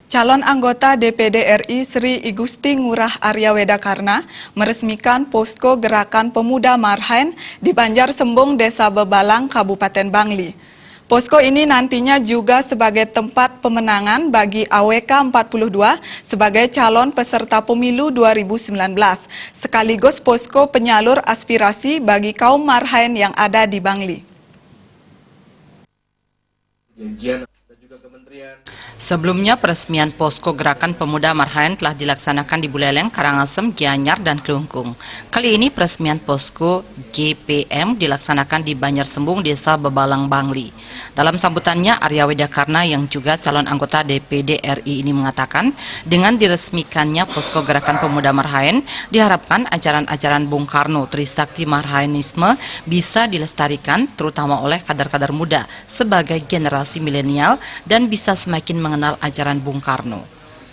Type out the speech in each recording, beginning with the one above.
Calon anggota DPD RI Sri Igusti Ngurah Arya Wedakarna meresmikan posko Gerakan Pemuda Marhaen di Banjarsembung, Desa Bebalang, Kabupaten Bangli. Posko ini nantinya juga sebagai tempat pemenangan bagi AWK 42 sebagai calon peserta pemilu 2019, sekaligus posko penyalur aspirasi bagi kaum Marhaen yang ada di Bangli. Sebelumnya, peresmian posko Gerakan Pemuda Marhaen telah dilaksanakan di Buleleng, Karangasem, Gianyar, dan Kelungkung. Kali ini peresmian posko GPM dilaksanakan di Banjarsembung, Desa Bebalang, Bangli. Dalam sambutannya, Arya Wedakarna yang juga calon anggota DPD RI ini mengatakan, dengan diresmikannya posko Gerakan Pemuda Marhaen, diharapkan ajaran-ajaran Bung Karno, Trisakti Marhaenisme bisa dilestarikan, terutama oleh kader-kader muda sebagai generasi milenial dan bisa semakin mengenal ajaran Bung Karno.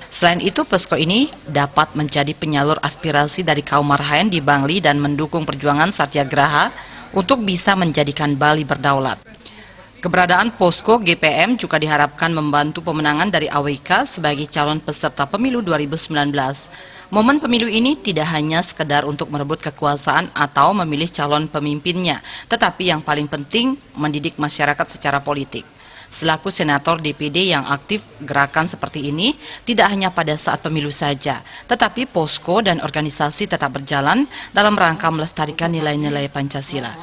Selain itu, posko ini dapat menjadi penyalur aspirasi dari kaum Marhaen di Bangli dan mendukung perjuangan Satyagraha untuk bisa menjadikan Bali berdaulat. Keberadaan posko GPM juga diharapkan membantu pemenangan dari AWK sebagai calon peserta pemilu 2019. Momen pemilu ini tidak hanya sekedar untuk merebut kekuasaan atau memilih calon pemimpinnya, tetapi yang paling penting mendidik masyarakat secara politik. Selaku senator DPD yang aktif, gerakan seperti ini tidak hanya pada saat pemilu saja, tetapi posko dan organisasi tetap berjalan dalam rangka melestarikan nilai-nilai Pancasila.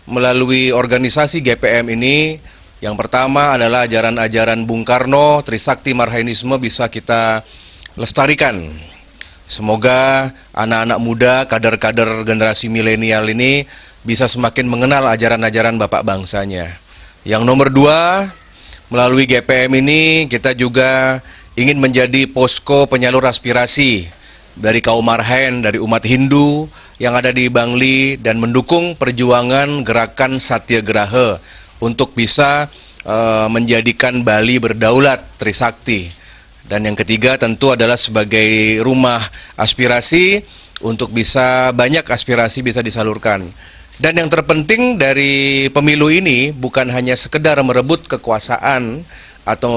Melalui organisasi GPM ini, yang pertama adalah ajaran-ajaran Bung Karno, Trisakti Marhaenisme bisa kita lestarikan. Semoga anak-anak muda, kader-kader generasi milenial ini bisa semakin mengenal ajaran-ajaran Bapak bangsanya. Yang nomor dua, melalui GPM ini kita juga ingin menjadi posko penyalur aspirasi dari kaum Marhaen, dari umat Hindu yang ada di Bangli dan mendukung perjuangan gerakan Satyagraha untuk bisa menjadikan Bali berdaulat Trisakti. Dan yang ketiga tentu adalah sebagai rumah aspirasi untuk bisa banyak aspirasi bisa disalurkan. Dan yang terpenting dari pemilu ini bukan hanya sekedar merebut kekuasaan atau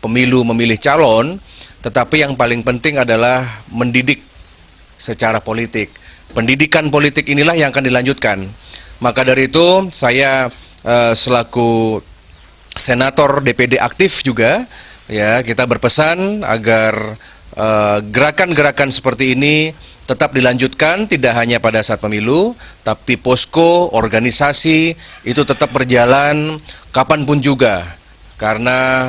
pemilu memilih calon, tetapi yang paling penting adalah mendidik secara politik. Pendidikan politik inilah yang akan dilanjutkan. Maka dari itu saya selaku senator DPD aktif juga, ya, kita berpesan agar gerakan-gerakan seperti ini tetap dilanjutkan, tidak hanya pada saat pemilu, tapi posko, organisasi itu tetap berjalan kapanpun juga, karena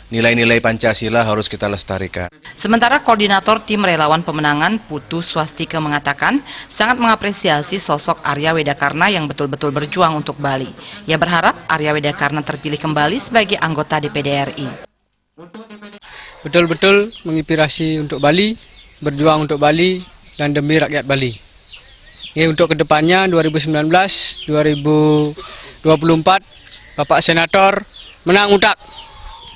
nilai-nilai Pancasila harus kita lestarikan. Sementara Koordinator Tim Relawan Pemenangan Putu Swastika mengatakan sangat mengapresiasi sosok Arya Wedakarna yang betul-betul berjuang untuk Bali. Ia berharap Arya Wedakarna terpilih kembali sebagai anggota DPD RI. Betul-betul menginspirasi untuk Bali, berjuang untuk Bali, dan demi rakyat Bali. Untuk kedepannya 2019, 2024, Bapak Senator menang untak.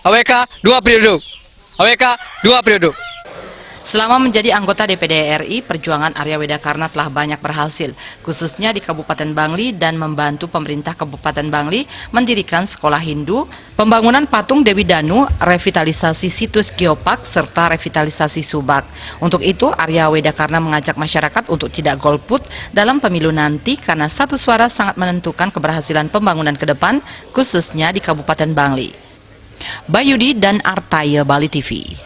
AWK 2 periode. AWK 2 periode. Selama menjadi anggota DPD RI, perjuangan Arya Wedakarna telah banyak berhasil, khususnya di Kabupaten Bangli dan membantu pemerintah Kabupaten Bangli mendirikan sekolah Hindu, pembangunan patung Dewi Danu, revitalisasi situs geopark, serta revitalisasi subak. Untuk itu, Arya Wedakarna mengajak masyarakat untuk tidak golput dalam pemilu nanti karena satu suara sangat menentukan keberhasilan pembangunan ke depan, khususnya di Kabupaten Bangli. Bayudi dan Artaya, Bali TV.